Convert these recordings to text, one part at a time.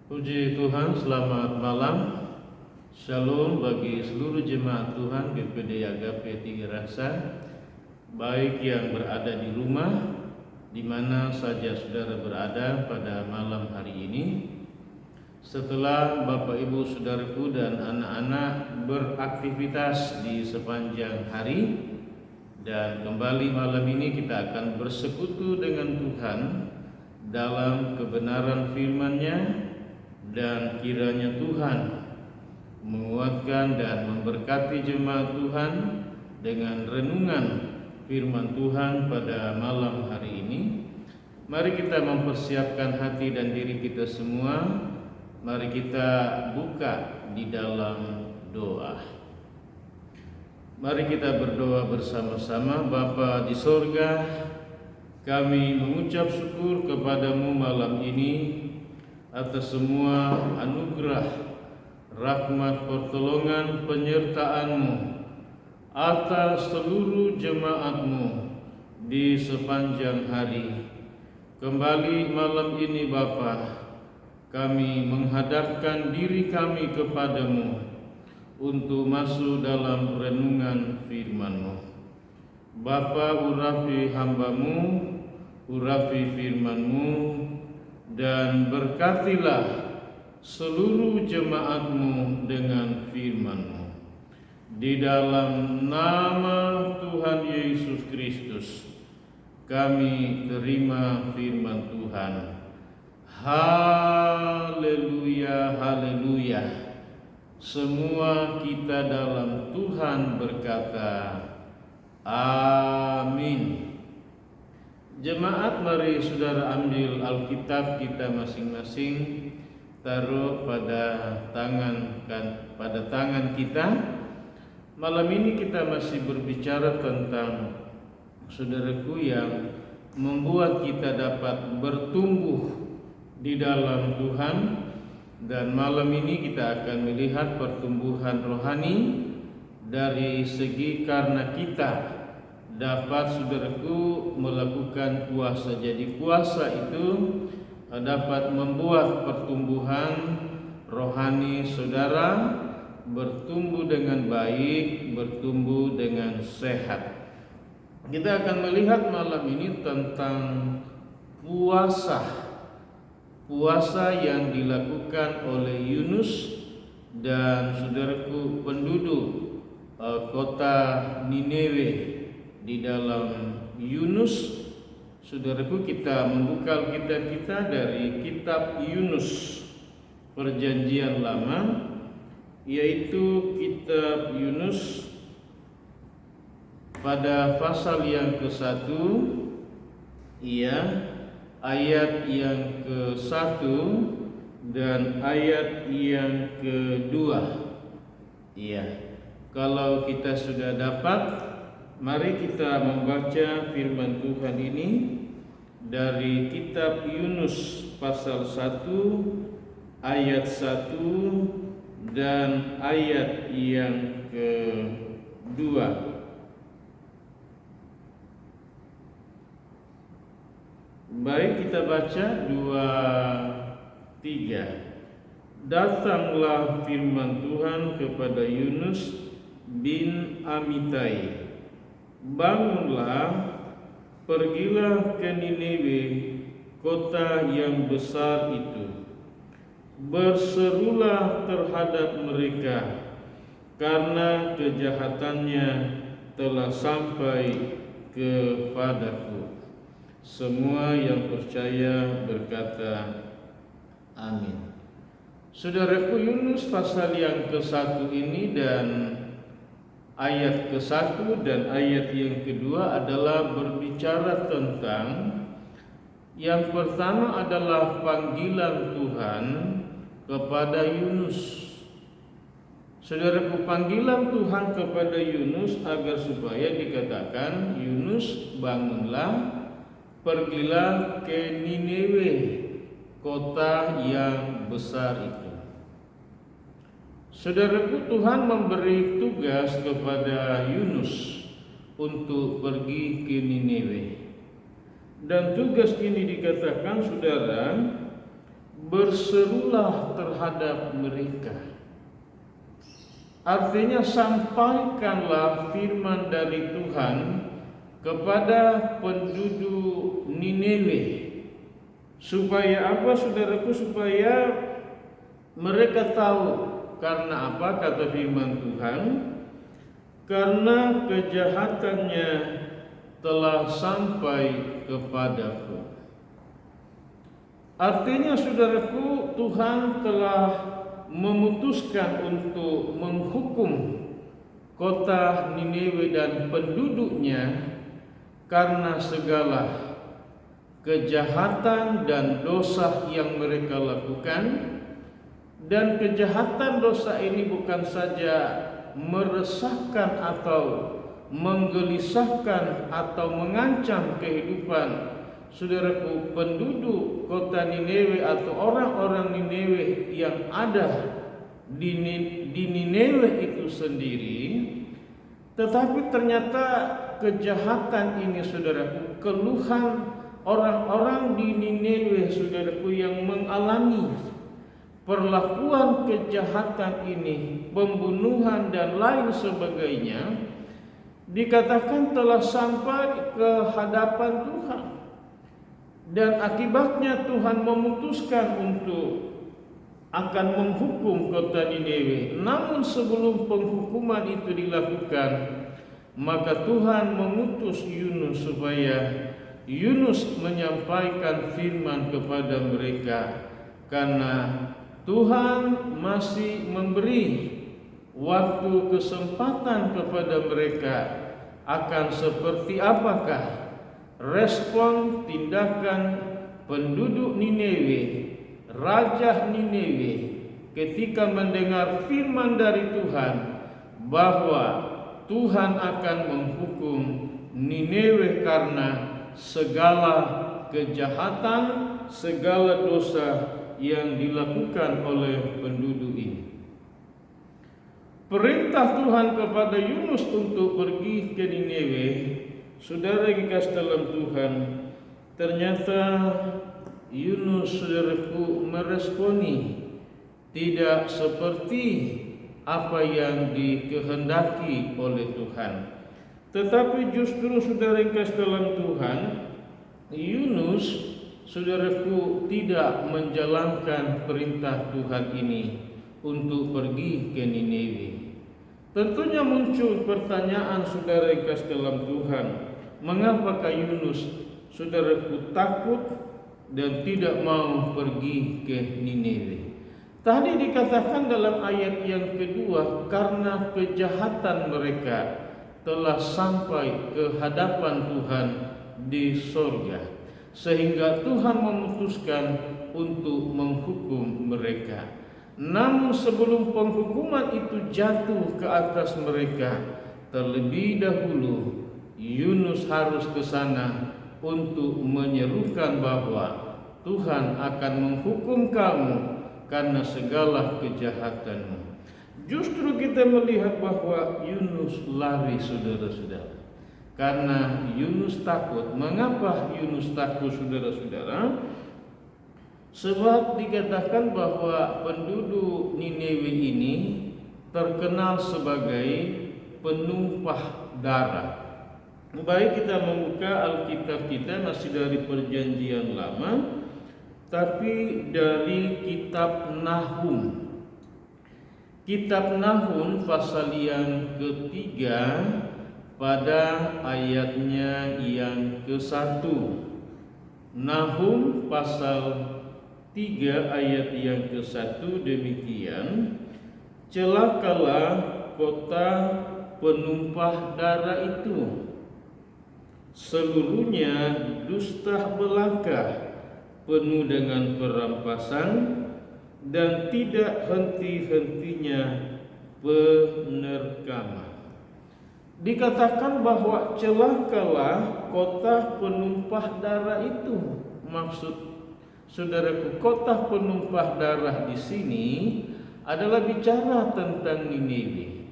Puji Tuhan, selamat malam. Shalom bagi seluruh jemaat Tuhan GPD Agape Tigirasa, baik yang berada di rumah, di mana saja saudara berada pada malam hari ini. Setelah Bapak Ibu saudaraku dan anak-anak beraktivitas di sepanjang hari, dan kembali malam ini kita akan bersekutu dengan Tuhan dalam kebenaran firman-Nya, dan kiranya Tuhan menguatkan dan memberkati jemaat Tuhan dengan renungan firman Tuhan pada malam hari ini. Mari kita mempersiapkan hati dan diri kita semua. Mari kita buka di dalam doa. Mari kita berdoa bersama-sama. Bapa di sorga, kami mengucap syukur kepadamu malam ini atas semua anugerah, rahmat, pertolongan, penyertaan-Mu atas seluruh jemaat-Mu di sepanjang hari. Kembali malam ini Bapa, kami menghadapkan diri kami kepadamu untuk masuk dalam renungan firman-Mu. Bapa, urapi hamba-Mu, urapi firman-Mu, dan berkatilah seluruh jemaat-Mu dengan firman-Mu. Di dalam nama Tuhan Yesus Kristus, kami terima firman Tuhan. Haleluya, haleluya. Semua kita dalam Tuhan berkata, amin. Jemaat, mari saudara ambil Alkitab kita masing-masing, taruh pada tangan kita. Malam ini kita masih berbicara tentang, saudaraku, yang membuat kita dapat bertumbuh di dalam Tuhan. Dan malam ini kita akan melihat pertumbuhan rohani dari segi karena kita dapat, saudaraku, melakukan puasa. Jadi puasa itu dapat membuat pertumbuhan rohani saudara bertumbuh dengan baik, bertumbuh dengan sehat. Kita akan melihat malam ini tentang puasa. Puasa yang dilakukan oleh Yunus dan saudaraku penduduk kota Nineve. Di dalam Yunus, saudaraku, kita membuka Alkitab kita dari kitab Yunus Perjanjian Lama, yaitu kitab Yunus pada pasal yang ke-1, ayat yang ke-1 dan ayat yang ke-2. Kalau kita sudah dapat, mari kita membaca firman Tuhan ini dari kitab Yunus pasal 1 ayat 1 dan ayat yang ke-2. Baik, kita baca 2, 3. Datanglah firman Tuhan kepada Yunus bin Amitai, bangunlah, pergilah ke Nineve, kota yang besar itu. Berserulah terhadap mereka, karena kejahatannya telah sampai kepadaku. Semua yang percaya berkata, amin. Saudaraku, Yunus pasal yang ke-1 ini dan ayat ke-1 dan ayat yang kedua adalah berbicara tentang, yang pertama adalah panggilan Tuhan kepada Yunus. Saudaraku, panggilan Tuhan kepada Yunus agar supaya dikatakan, Yunus, bangunlah, pergilah ke Nineve, kota yang besar itu. Saudaraku, Tuhan memberi tugas kepada Yunus untuk pergi ke Nineve. Dan tugas ini dikatakan, saudara, berserulah terhadap mereka. Artinya sampaikanlah firman dari Tuhan kepada penduduk Nineve. Supaya apa, saudaraku? Supaya mereka tahu. Karena apa? Kata firman Tuhan, karena kejahatannya telah sampai kepadaku. Artinya, saudaraku, Tuhan telah memutuskan untuk menghukum kota Nineve dan penduduknya karena segala kejahatan dan dosa yang mereka lakukan. Dan kejahatan dosa ini bukan saja meresahkan atau menggelisahkan atau mengancam kehidupan saudaraku penduduk kota Nineve atau orang-orang Nineve yang ada di Nineve itu sendiri, tetapi ternyata kejahatan ini, saudaraku, keluhan orang-orang di Nineve, saudaraku, yang mengalami perlakuan kejahatan ini, pembunuhan dan lain sebagainya, dikatakan telah sampai ke hadapan Tuhan. Dan akibatnya Tuhan memutuskan untuk akan menghukum kota Nineve. Namun sebelum penghukuman itu dilakukan, maka Tuhan mengutus Yunus supaya Yunus menyampaikan firman kepada mereka. Karena Tuhan masih memberi waktu kesempatan kepada mereka akan seperti apakah respon tindakan penduduk Nineve, Raja Nineve, ketika mendengar firman dari Tuhan bahwa Tuhan akan menghukum Nineve karena segala kejahatan, segala dosa yang dilakukan oleh penduduk ini. Perintah Tuhan kepada Yunus untuk pergi ke Nineve, saudara yang dikasih dalam Tuhan, ternyata Yunus, saudaraku, meresponi tidak seperti apa yang dikehendaki oleh Tuhan. Tetapi justru, saudara yang dikasih dalam Tuhan, Yunus, saudaraku, tidak menjalankan perintah Tuhan ini untuk pergi ke Nineve. Tentunya muncul pertanyaan, saudara yang kasih dalam Tuhan, mengapakah Yunus, saudaraku, takut dan tidak mau pergi ke Nineve? Tadi dikatakan dalam ayat yang kedua, karena kejahatan mereka telah sampai ke hadapan Tuhan di sorga, sehingga Tuhan memutuskan untuk menghukum mereka. Namun sebelum penghukuman itu jatuh ke atas mereka, terlebih dahulu Yunus harus ke sana untuk menyerukan bahwa Tuhan akan menghukum kamu karena segala kejahatanmu. Justru kita melihat bahwa Yunus lari, saudara-saudara. Karena Yunus takut. Mengapa Yunus takut, saudara-saudara? Sebab dikatakan bahwa penduduk Nineve ini terkenal sebagai penumpah darah. Baik kita membuka Alkitab kita masih dari Perjanjian Lama, tapi dari kitab Nahum. Kitab Nahum pasal yang ketiga pada ayatnya yang ke-1. Nahum pasal 3 ayat yang ke-1 demikian, celakalah kota penumpah darah itu, seluruhnya dusta belaka, penuh dengan perampasan dan tidak henti-hentinya penerkaman. Dikatakan bahwa celakalah kota penumpah darah itu. Maksud, saudaraku, kota penumpah darah di sini adalah bicara tentang Nineve.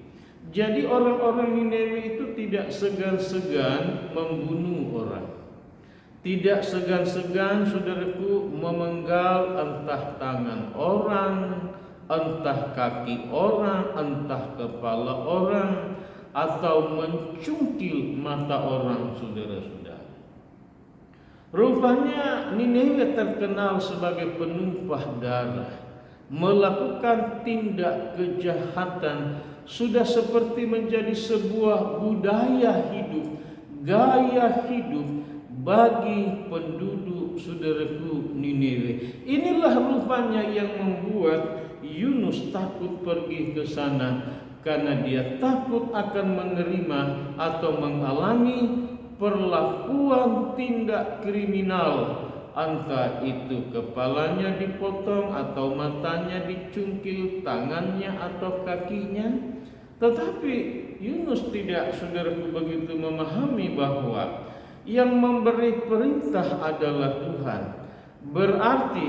Jadi orang-orang Nineve itu tidak segan-segan membunuh orang. tidak segan-segan saudaraku memenggal entah tangan orang, entah kaki orang, entah kepala orang, atau mencungkil mata orang, saudara-saudara. Rupanya Nineve terkenal sebagai penumpah darah, melakukan tindak kejahatan sudah seperti menjadi sebuah budaya hidup, gaya hidup bagi penduduk saudaraku Nineve. Inilah rupanya yang membuat Yunus takut pergi ke sana, karena dia takut akan menerima atau mengalami perlakuan tindak kriminal, entah itu kepalanya dipotong atau matanya dicungkil, tangannya atau kakinya. Tetapi Yunus tidak, saudaraku, begitu memahami bahwa yang memberi perintah adalah Tuhan. Berarti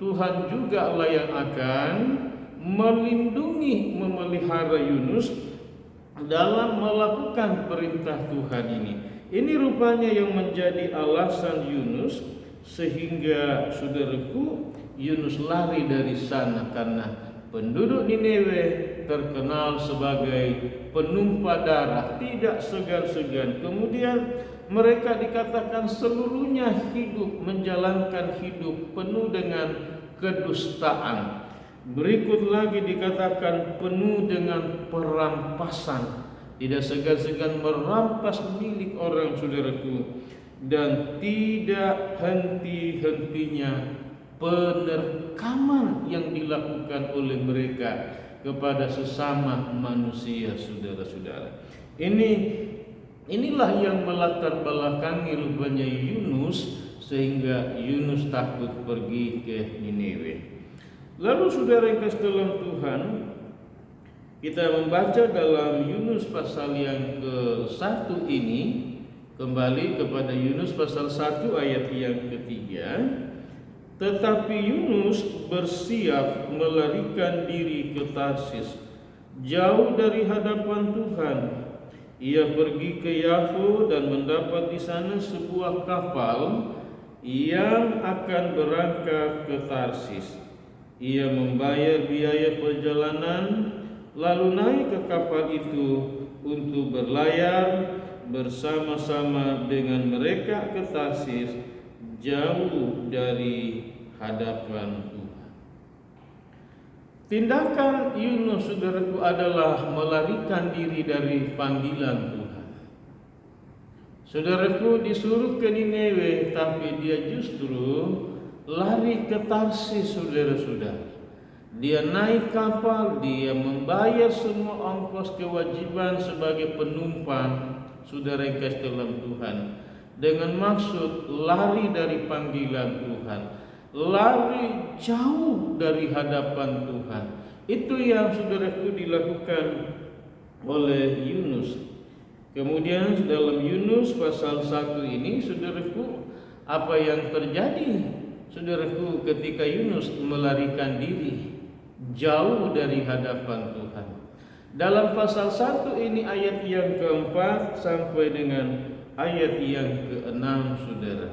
Tuhan juga lah yang akan melindungi, memelihara Yunus dalam melakukan perintah Tuhan ini. Ini rupanya yang menjadi alasan Yunus, sehingga saudaraku Yunus lari dari sana, karena penduduk Nineve terkenal sebagai penumpah darah, tidak segan-segan. Kemudian mereka dikatakan seluruhnya hidup menjalankan hidup penuh dengan kedustaan. Berikut lagi dikatakan penuh dengan perampasan, tidak segan-segan merampas milik orang, saudaraku, dan tidak henti-hentinya penerkaman yang dilakukan oleh mereka kepada sesama manusia, saudara-saudara. Inilah yang melatar belakangi rupanya Yunus, sehingga Yunus takut pergi ke Nineve. Lalu saudara yang kasih dalam Tuhan, kita membaca dalam Yunus pasal yang ke-1 ini, kembali kepada Yunus pasal 1 ayat yang ketiga. Tetapi Yunus bersiap melarikan diri ke Tarsis, jauh dari hadapan Tuhan. Ia pergi ke Yafo dan mendapat di sana sebuah kapal yang akan berangkat ke Tarsis. Ia membayar biaya perjalanan, lalu naik ke kapal itu untuk berlayar bersama-sama dengan mereka ke Tarsis, jauh dari hadapan Tuhan. Tindakan Yunus, saudaraku, adalah melarikan diri dari panggilan Tuhan. Saudaraku disuruh ke Nineve, tapi dia justru lari ke Tarsis, saudara-saudara. Dia naik kapal, dia membayar semua ongkos kewajiban sebagai penumpang, saudara yang kasih dalam Tuhan, dengan maksud lari dari panggilan Tuhan, lari jauh dari hadapan Tuhan. Itu yang, saudaraku, dilakukan oleh Yunus. Kemudian dalam Yunus pasal 1 ini, saudaraku, apa yang terjadi, saudaraku, ketika Yunus melarikan diri jauh dari hadapan Tuhan? Dalam pasal 1 ini ayat yang keempat sampai dengan ayat yang keenam, saudara,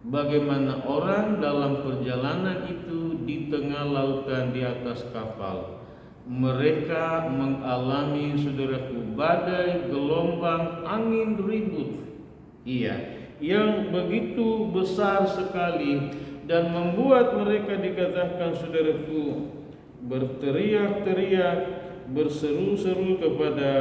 bagaimana orang dalam perjalanan itu di tengah lautan di atas kapal, mereka mengalami, saudaraku, badai, gelombang, angin ribut, yang begitu besar sekali, dan membuat mereka dikatakan, saudaraku, berteriak-teriak, berseru-seru kepada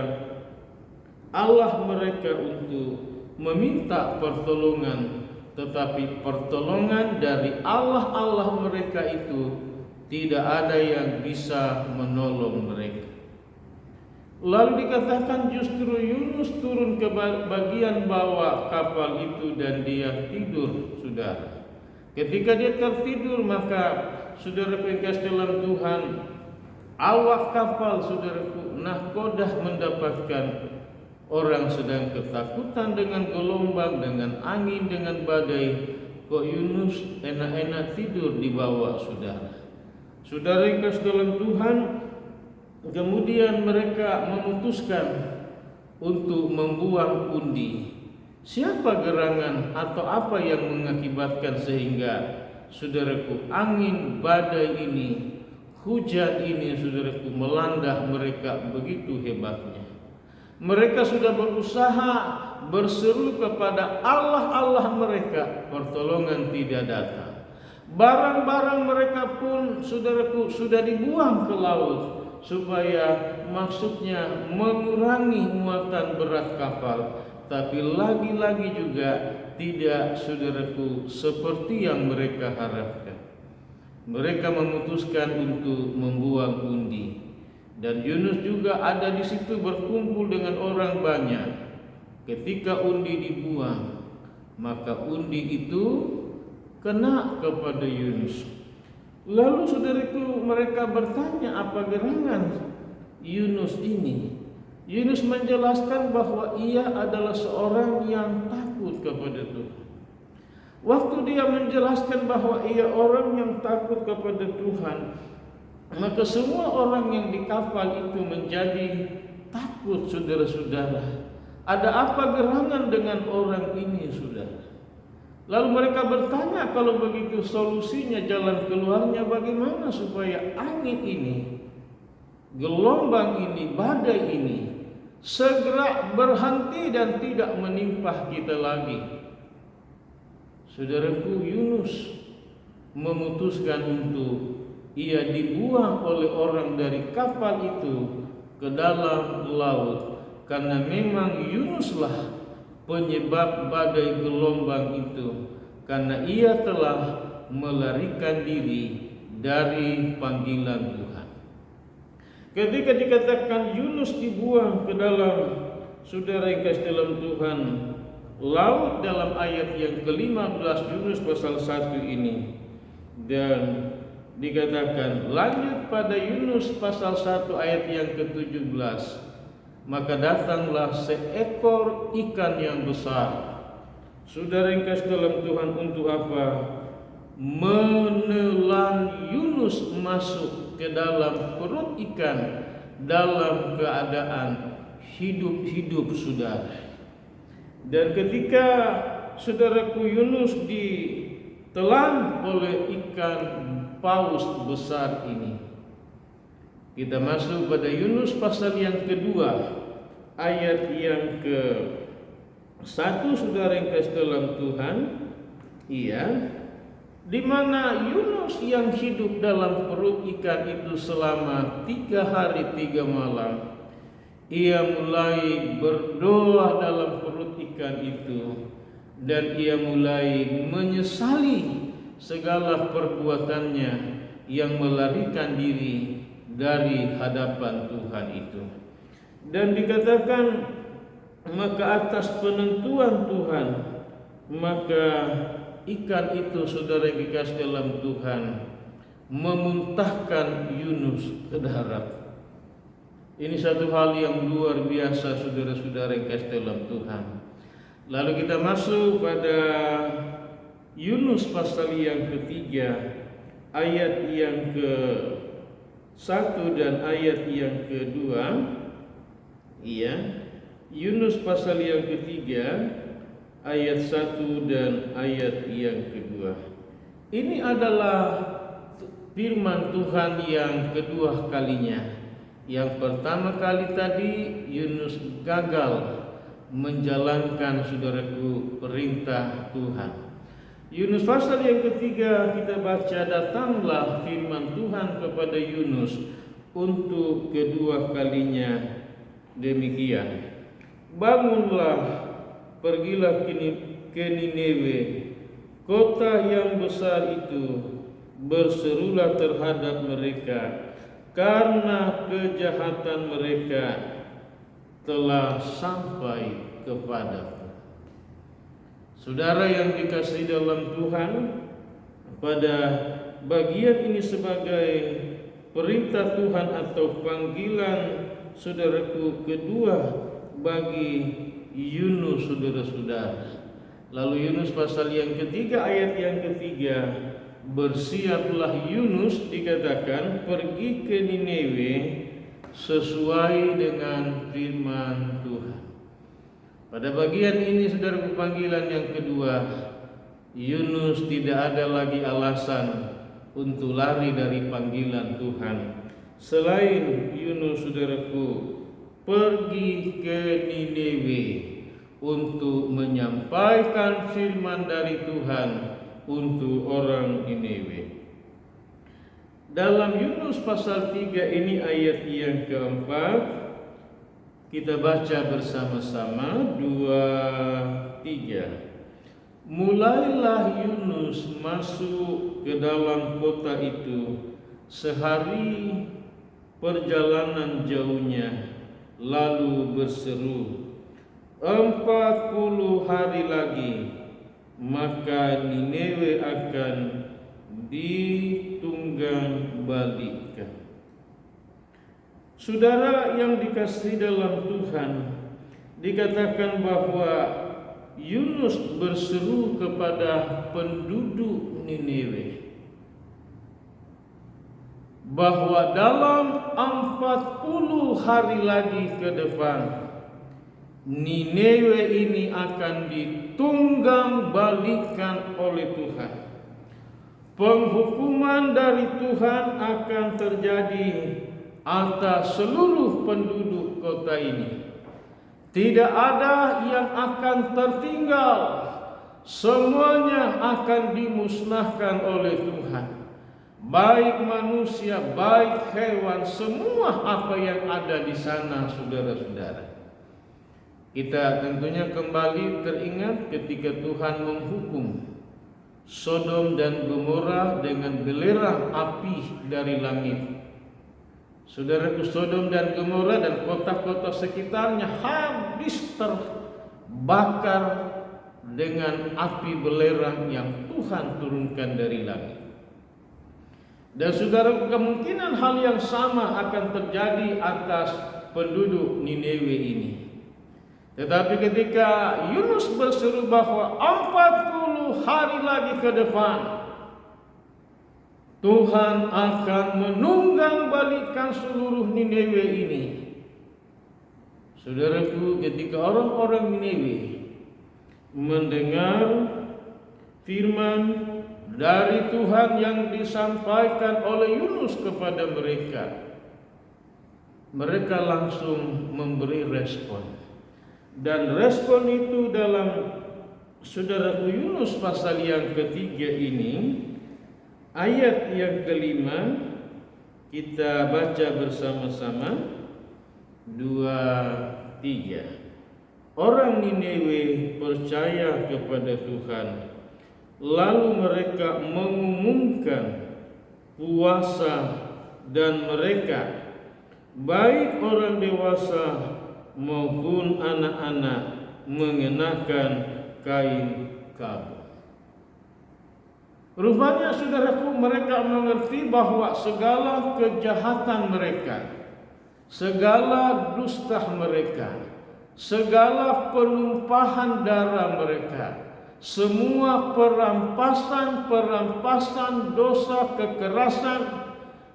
Allah mereka untuk meminta pertolongan. Tetapi pertolongan dari Allah mereka itu tidak ada yang bisa menolong mereka. Lalu dikatakan justru Yunus turun ke bagian bawah kapal itu dan dia tidur, saudara. Ketika dia tertidur, maka saudara pengkas dalam Tuhan, awak kapal, saudaraku, nahkodah mendapatkan orang sedang ketakutan dengan gelombang, dengan angin, dengan badai. Kok Yunus enak-enak tidur di bawah, saudara. Saudara yang kasih dalam Tuhan, kemudian mereka memutuskan untuk membuang undi. Siapa gerangan atau apa yang mengakibatkan sehingga saudaraku angin badai ini, hujan ini saudaraku melanda mereka begitu hebatnya. Mereka sudah berusaha berseru kepada Allah-Allah mereka, pertolongan tidak datang. Barang-barang mereka pun saudaraku sudah dibuang ke laut supaya maksudnya mengurangi muatan berat kapal, tapi lagi-lagi juga tidak saudaraku seperti yang mereka harapkan. Mereka memutuskan untuk membuang undi. Dan Yunus juga ada di situ berkumpul dengan orang banyak. Ketika undi dibuang, maka undi itu kena kepada Yunus. Lalu saudaraku mereka bertanya apa gerangan Yunus ini. Yunus menjelaskan bahwa ia adalah seorang yang takut kepada Tuhan. Waktu dia menjelaskan bahwa ia orang yang takut kepada Tuhan, maka semua orang yang di kapal itu menjadi takut, saudara-saudara. Ada apa gerangan dengan orang ini, saudara? Lalu mereka bertanya, kalau begitu solusinya, jalan keluarnya bagaimana supaya angin ini, gelombang ini, badai ini segera berhenti dan tidak menimpa kita lagi. Saudaraku, Yunus memutuskan untuk ia dibuang oleh orang dari kapal itu ke dalam laut, karena memang Yunuslah penyebab badai gelombang itu, karena ia telah melarikan diri dari panggilan Tuhan. Ketika dikatakan Yunus dibuang ke dalam, saudara yang kasih dalam Tuhan, laut dalam ayat yang ke-15 Yunus pasal 1 ini, dan dikatakan lanjut pada Yunus pasal 1 ayat yang ke-17, maka datanglah seekor ikan yang besar. Saudara yang kasih dalam Tuhan, untuk apa? Menelan Yunus masuk ke dalam perut ikan dalam keadaan hidup-hidup, saudara. Dan ketika saudaraku Yunus ditelan oleh ikan paus besar ini, kita masuk pada Yunus pasal yang kedua ayat yang ke-1, saudara yang kasih dalam Tuhan, di mana Yunus yang hidup dalam perut ikan itu selama 3 hari 3 malam, ia mulai berdoa dalam perut ikan itu, dan ia mulai menyesali segala perbuatannya yang melarikan diri dari hadapan Tuhan itu. Dan dikatakan, maka atas penentuan Tuhan, maka ikan itu, saudara yang dikasih dalam Tuhan, memuntahkan Yunus ke darat. Ini satu hal yang luar biasa, saudara-saudara yang kasih dalam Tuhan. Lalu kita masuk pada Yunus pasal yang ketiga ayat yang ke-1 dan ayat yang kedua. Yunus pasal yang ketiga ayat 1 dan ayat yang kedua. Ini adalah firman Tuhan yang kedua kalinya. Yang pertama kali tadi Yunus gagal menjalankan, saudaraku, perintah Tuhan. Yunus pasal yang ketiga kita baca, datanglah firman Tuhan kepada Yunus untuk kedua kalinya demikian. Bangunlah, pergilah ke Niniwe, kota yang besar itu, berserulah terhadap mereka, karena kejahatan mereka telah sampai kepadaku. Saudara yang dikasihi dalam Tuhan, pada bagian ini sebagai perintah Tuhan atau panggilan, saudaraku, kedua bagi Yunus, saudara-saudara. Lalu Yunus pasal yang ketiga ayat yang ketiga, bersiaplah Yunus, dikatakan pergi ke Niniwe sesuai dengan firman Tuhan. Pada bagian ini saudara, panggilan yang kedua, Yunus tidak ada lagi alasan untuk lari dari panggilan Tuhan. Selain Yunus, saudaraku, pergi ke Niniwe untuk menyampaikan firman dari Tuhan untuk orang Niniwe. Dalam Yunus pasal 3 ini ayat yang keempat, kita baca bersama-sama 2-3. Mulailah Yunus masuk ke dalam kota itu sehari perjalanan jauhnya, lalu berseru, 40 hari lagi maka Niniwe akan ditunggang balikkan. Saudara yang dikasihi dalam Tuhan, dikatakan bahwa Yunus berseru kepada penduduk Niniwe bahwa dalam 40 hari lagi ke depan Niniwe ini akan ditunggang balikkan oleh Tuhan. Penghukuman dari Tuhan akan terjadi atas seluruh penduduk kota ini. Tidak ada yang akan tertinggal. Semuanya akan dimusnahkan oleh Tuhan. Baik manusia, baik hewan, semua apa yang ada di sana, saudara-saudara. Kita tentunya kembali teringat ketika Tuhan menghukum Sodom dan Gomora dengan belerang api dari langit. Saudaraku, Sodom dan Gomora dan kota-kota sekitarnya habis terbakar dengan api belerang yang Tuhan turunkan dari langit. Dan saudaraku, kemungkinan hal yang sama akan terjadi atas penduduk Niniwe ini. Tetapi ketika Yunus berseru bahwa 40 hari lagi ke depan Tuhan akan menunggang balikkan seluruh Niniwe ini. Saudaraku, ketika orang-orang Niniwe mendengar firman dari Tuhan yang disampaikan oleh Yunus kepada mereka, mereka langsung memberi respon. Dan respon itu dalam saudaraku Yunus pasal yang ketiga ini, ayat yang kelima, kita baca bersama-sama 2-3. Orang Niniwe percaya kepada Tuhan, lalu mereka mengumumkan puasa, dan mereka, baik orang dewasa maupun anak-anak, mengenakan kain kabung. Rupanya saudaraku, mereka mengerti bahwa segala kejahatan mereka, segala dusta mereka, segala penumpahan darah mereka, semua perampasan dosa, kekerasan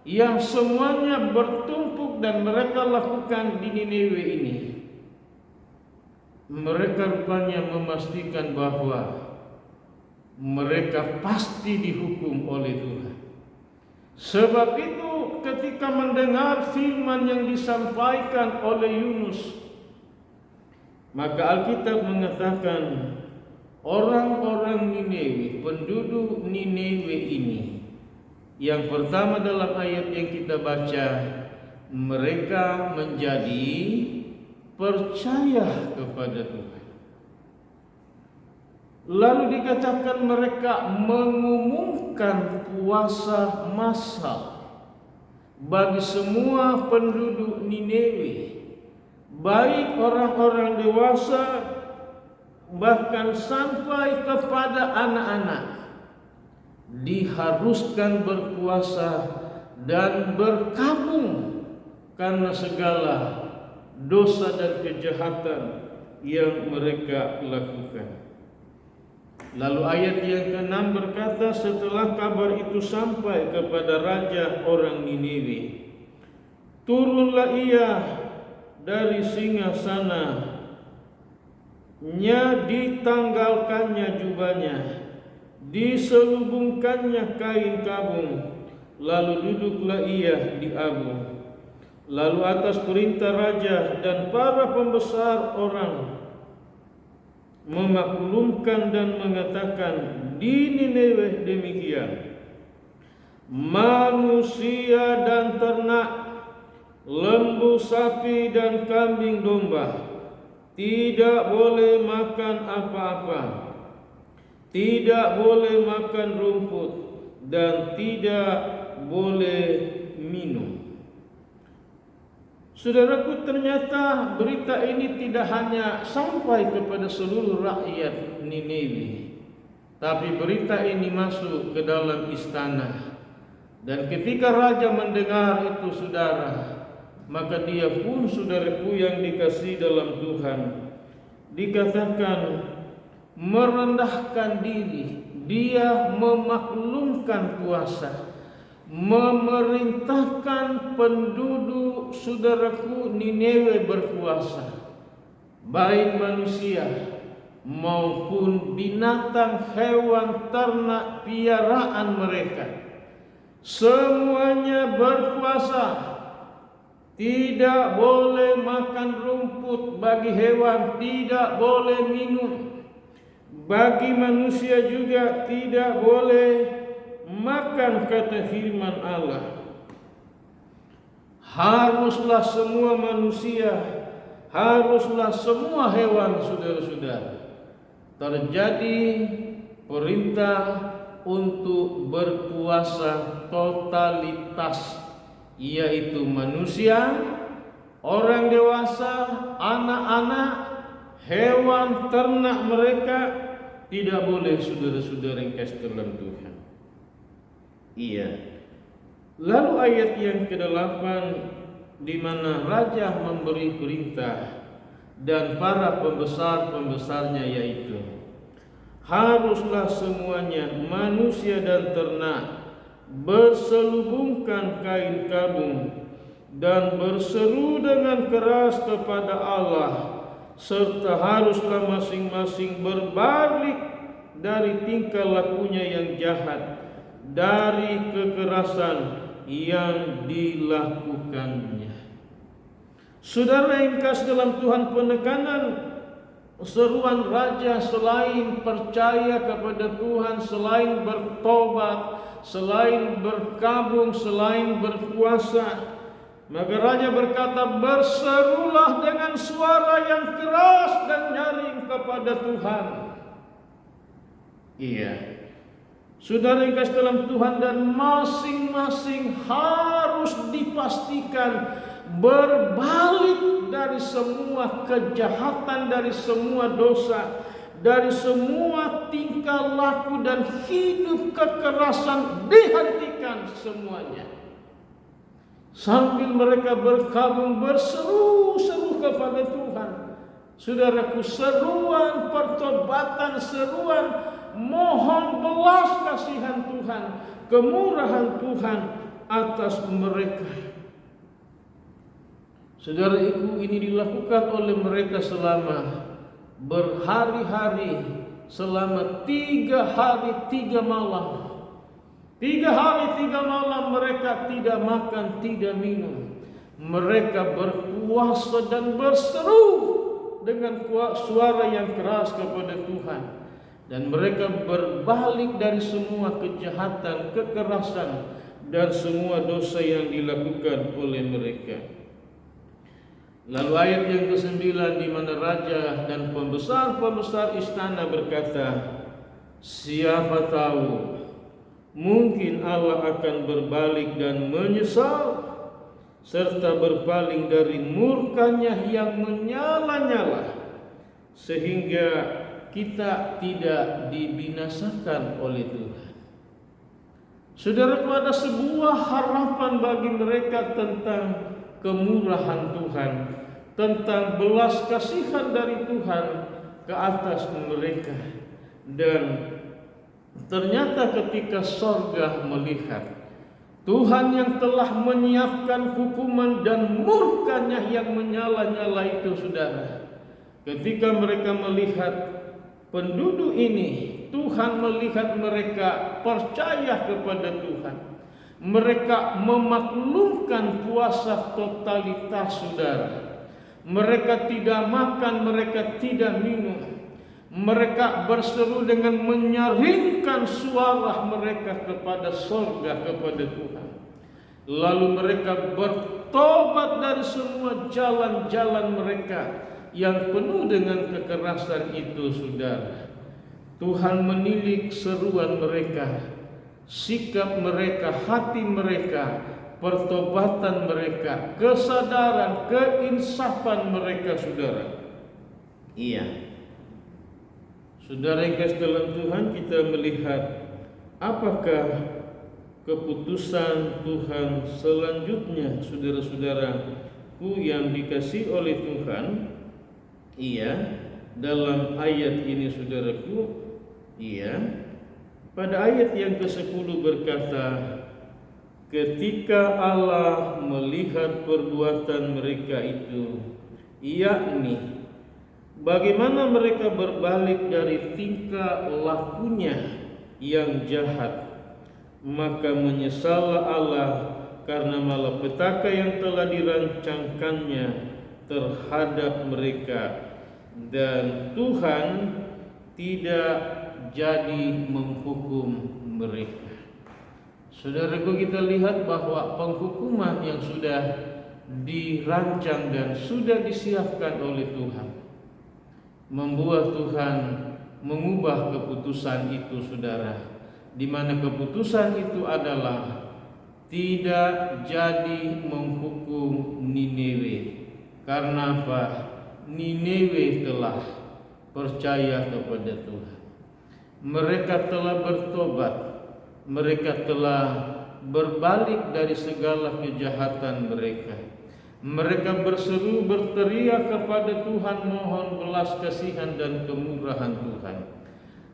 yang semuanya bertumpuk dan mereka lakukan di Niniwe ini, mereka rupanya memastikan bahwa mereka pasti dihukum oleh Tuhan. Sebab itu ketika mendengar firman yang disampaikan oleh Yunus, maka Alkitab mengatakan orang-orang Niniwe, penduduk Niniwe ini, yang pertama dalam ayat yang kita baca, mereka menjadi percaya kepada Tuhan. Lalu dikatakan mereka mengumumkan puasa massal bagi semua penduduk Niniwe, baik orang-orang dewasa bahkan sampai kepada anak-anak, diharuskan berpuasa dan berkabung karena segala dosa dan kejahatan yang mereka lakukan. Lalu ayat yang ke-6 berkata, setelah kabar itu sampai kepada raja orang Niniwe, turunlah ia dari singgasana ditanggalkannya jubahnya, diselubungkannya kain kabung, lalu duduklah ia di abu. Lalu atas perintah raja dan para pembesar orang memaklumkan dan mengatakan di Nineve demikian, manusia dan ternak, lembu, sapi dan kambing domba tidak boleh makan apa-apa, tidak boleh makan rumput, dan tidak boleh minum. Saudaraku, ternyata berita ini tidak hanya sampai kepada seluruh rakyat Niniwe, tapi berita ini masuk ke dalam istana. Dan ketika raja mendengar itu, saudara, maka dia pun, saudaraku yang dikasihi dalam Tuhan, dikatakan merendahkan diri. Dia memaklumkan kuasa, memerintahkan penduduk, saudaraku, Nineve berkuasa, baik manusia maupun binatang, hewan, ternak, piaraan mereka, semuanya berkuasa. Tidak boleh makan rumput bagi hewan, tidak boleh minum. Bagi manusia juga tidak boleh makan, kata firman Allah. Haruslah semua manusia, haruslah semua hewan, saudara-saudara, terjadi perintah untuk berpuasa totalitas, yaitu manusia, orang dewasa, anak-anak, hewan, ternak mereka tidak boleh, saudara-saudara yang kasih dalam Tuhan. Iya. Lalu ayat yang ke-8, di mana raja memberi perintah dan para pembesar-pembesarnya, yaitu haruslah semuanya manusia dan ternak berselubungkan kain kabung dan berseru dengan keras kepada Allah, serta haruslah masing-masing berbalik dari tingkah lakunya yang jahat, dari kekerasan yang dilakukannya. Saudara yang kasih dalam Tuhan, penekanan seruan raja selain percaya kepada Tuhan, selain bertobat, selain berkabung, selain berpuasa, maka raja berkata, berserulah dengan suara yang keras dan nyaring kepada Tuhan. Iya, saudara yang kasih dalam Tuhan, dan masing-masing harus dipastikan berbalik dari semua kejahatan, dari semua dosa, dari semua tingkah laku dan hidup kekerasan, dihentikan semuanya. Sambil mereka berkabung berseru-seru kepada Tuhan. Saudaraku, seruan pertobatan, seruan mohon belas kasihan Tuhan, kemurahan Tuhan atas mereka. Saudaraku, ini dilakukan oleh mereka selama berhari-hari, selama 3 hari 3 malam. 3 hari 3 malam mereka tidak makan, tidak minum. Mereka berpuasa dan berseru dengan suara yang keras kepada Tuhan. Dan mereka berbalik dari semua kejahatan, kekerasan, dan semua dosa yang dilakukan oleh mereka. Lalu ayat yang ke-9, di mana raja dan pembesar-pembesar istana berkata, siapa tahu, mungkin Allah akan berbalik dan menyesal, serta berpaling dari murkanya yang menyala-nyala, sehingga kita tidak dibinasakan oleh Tuhan. Saudaraku, ada sebuah harapan bagi mereka tentang kemurahan Tuhan, tentang belas kasihan dari Tuhan ke atas mereka. Dan ternyata ketika sorga melihat Tuhan yang telah menyiapkan hukuman dan murkanya yang menyala-nyala itu, saudara, Ketika mereka melihat penduduk ini, Tuhan melihat mereka percaya kepada Tuhan. Mereka memaklumkan puasa totalitas, saudara. Mereka tidak makan, mereka tidak minum. Mereka berseru dengan menyaringkan suara mereka kepada sorga, kepada Tuhan. Lalu mereka bertobat dari semua jalan-jalan mereka yang penuh dengan kekerasan itu, saudara. Tuhan menilik seruan mereka, sikap mereka, hati mereka, pertobatan mereka, kesadaran, keinsapan mereka, saudara. Iya, saudara yang kasih dalam Tuhan, kita melihat apakah keputusan Tuhan selanjutnya, saudara-saudaraku yang dikasihi oleh Tuhan. Iya, dalam ayat ini, saudaraku, iya, pada ayat yang ke-10 berkata, ketika Allah melihat perbuatan mereka itu, yakni bagaimana mereka berbalik dari tingkah lakunya yang jahat, maka menyesallah Allah karena malapetaka yang telah dirancangkannya terhadap mereka, dan Tuhan tidak jadi menghukum mereka. Saudaraku, kita lihat bahwa penghukuman yang sudah dirancang dan sudah disiapkan oleh Tuhan membuat Tuhan mengubah keputusan itu, saudara, di mana keputusan itu adalah tidak jadi menghukum Niniwe. Karena apa? Niniwe telah percaya kepada Tuhan. Mereka telah bertobat, mereka telah berbalik dari segala kejahatan mereka. Mereka berseru, berteriak kepada Tuhan, mohon belas kasihan dan kemurahan Tuhan.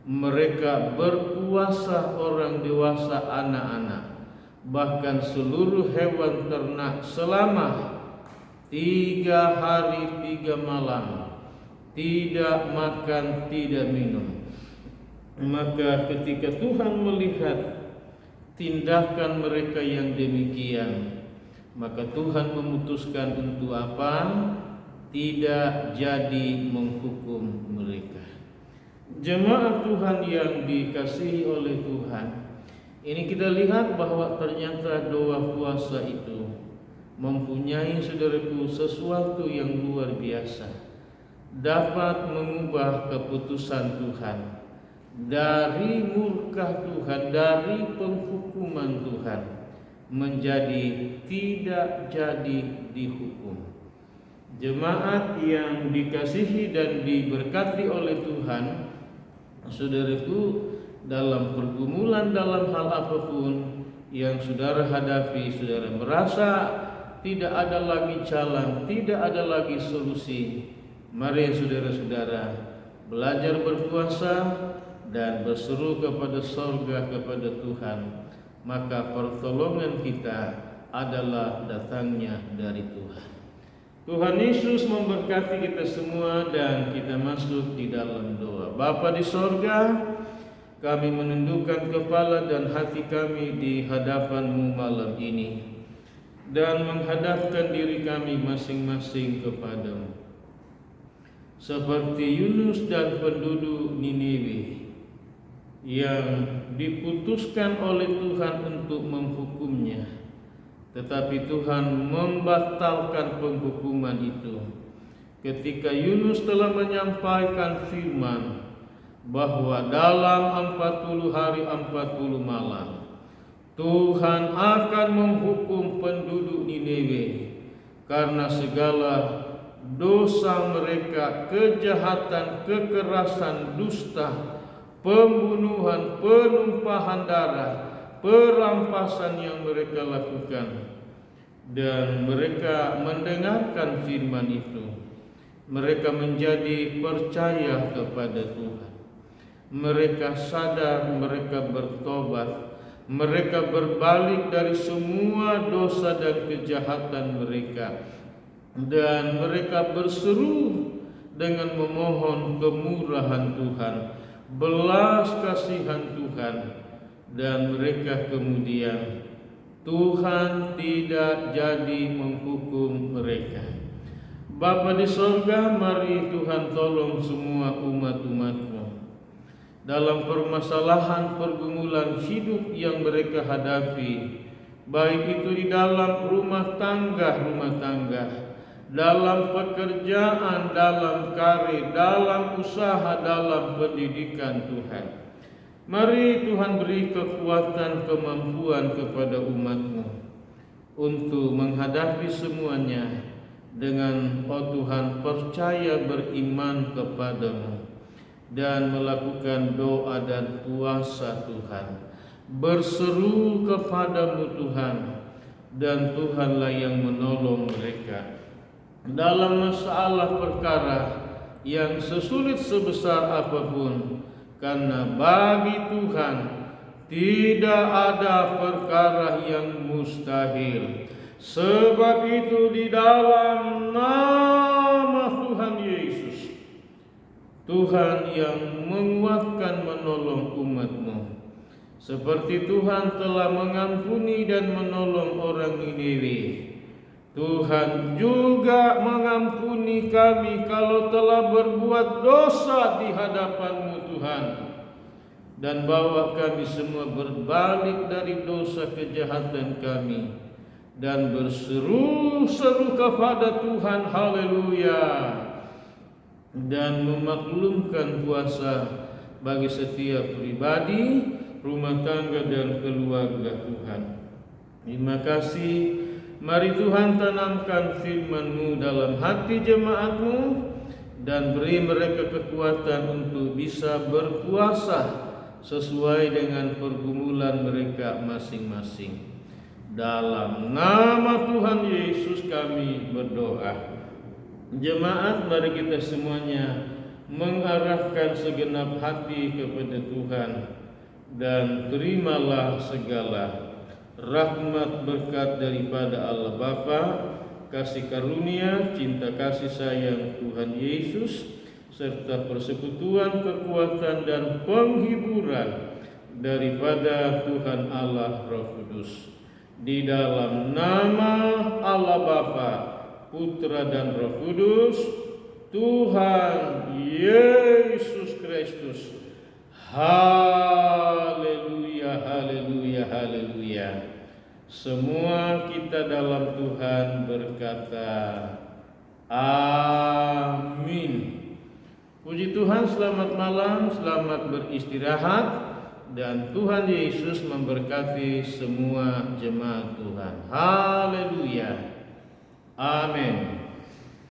Mereka berpuasa orang dewasa, anak-anak, bahkan seluruh hewan ternak selama 3 hari 3 malam, tidak makan, tidak minum. Maka ketika Tuhan melihat tindakan mereka yang demikian, maka Tuhan memutuskan untuk apa? Tidak jadi menghukum mereka. Jemaat Tuhan yang dikasihi oleh Tuhan, ini kita lihat bahwa ternyata doa puasa itu mempunyai, saudaraku, sesuatu yang luar biasa, dapat mengubah keputusan Tuhan dari murka Tuhan, dari penghukuman Tuhan, menjadi tidak jadi dihukum. Jemaat yang dikasihi dan diberkati oleh Tuhan, saudaraku, dalam pergumulan dalam hal apapun yang saudara hadapi, saudara merasa tidak ada lagi jalan, tidak ada lagi solusi, mari saudara-saudara belajar berpuasa dan berseru kepada sorga, kepada Tuhan. Maka pertolongan kita adalah datangnya dari Tuhan. Tuhan Yesus memberkati kita semua dan kita masuk di dalam doa. Bapa di sorga, kami menundukkan kepala dan hati kami di hadapan-Mu malam ini dan menghadapkan diri kami masing-masing kepadamu. Seperti Yunus dan penduduk Niniwe yang diputuskan oleh Tuhan untuk menghukumnya, tetapi Tuhan membatalkan penghukuman itu ketika Yunus telah menyampaikan firman bahwa dalam 40 hari 40 malam Tuhan akan menghukum penduduk Niniwe karena segala dosa mereka, kejahatan, kekerasan, dusta, pembunuhan, penumpahan darah, perampasan yang mereka lakukan. Dan mereka mendengarkan firman itu, mereka menjadi percaya kepada Tuhan. Mereka sadar, mereka bertobat, mereka berbalik dari semua dosa dan kejahatan mereka, dan mereka berseru dengan memohon kemurahan Tuhan, belas kasihan Tuhan, dan mereka kemudian Tuhan tidak jadi menghukum mereka. Bapa di sorga, mari Tuhan tolong semua umat-umat-Mu dalam permasalahan pergumulan hidup yang mereka hadapi, baik itu di dalam rumah tangga, dalam pekerjaan, dalam karir, dalam usaha, dalam pendidikan Tuhan. Mari Tuhan beri kekuatan, kemampuan kepada umat-Mu untuk menghadapi semuanya dengan Tuhan percaya beriman kepada-Mu dan melakukan doa dan puasa Tuhan. Berseru kepada-Mu Tuhan, dan Tuhanlah yang menolong mereka dalam masalah perkara yang sesulit sebesar apapun, karena bagi Tuhan tidak ada perkara yang mustahil. Sebab itu di dalam nama Tuhan Yesus, Tuhan yang menguatkan menolong umat-Mu, seperti Tuhan telah mengampuni dan menolong orang Niniwe, Tuhan juga mengampuni kami kalau telah berbuat dosa di hadapan-Mu Tuhan, dan bawa kami semua berbalik dari dosa kejahatan kami dan berseru-seru kepada Tuhan, haleluya, dan memaklumkan puasa bagi setiap pribadi, rumah tangga dan keluarga Tuhan. Terima kasih. Mari Tuhan tanamkan firman-Mu dalam hati jemaat-Mu dan beri mereka kekuatan untuk bisa berpuasa sesuai dengan pergumulan mereka masing-masing. Dalam nama Tuhan Yesus kami berdoa. Jemaat, mari kita semuanya mengarahkan segenap hati kepada Tuhan, dan terimalah segala rahmat berkat daripada Allah Bapa, kasih karunia, cinta kasih sayang Tuhan Yesus, serta persekutuan, kekuatan, dan penghiburan daripada Tuhan Allah Roh Kudus. Di dalam nama Allah Bapa, Putra, dan Roh Kudus, Tuhan Yesus Kristus. Haleluya, haleluya, haleluya. Semua kita dalam Tuhan berkata amin. Puji Tuhan, selamat malam, selamat beristirahat, dan Tuhan Yesus memberkati semua jemaat Tuhan. Haleluya. Amin.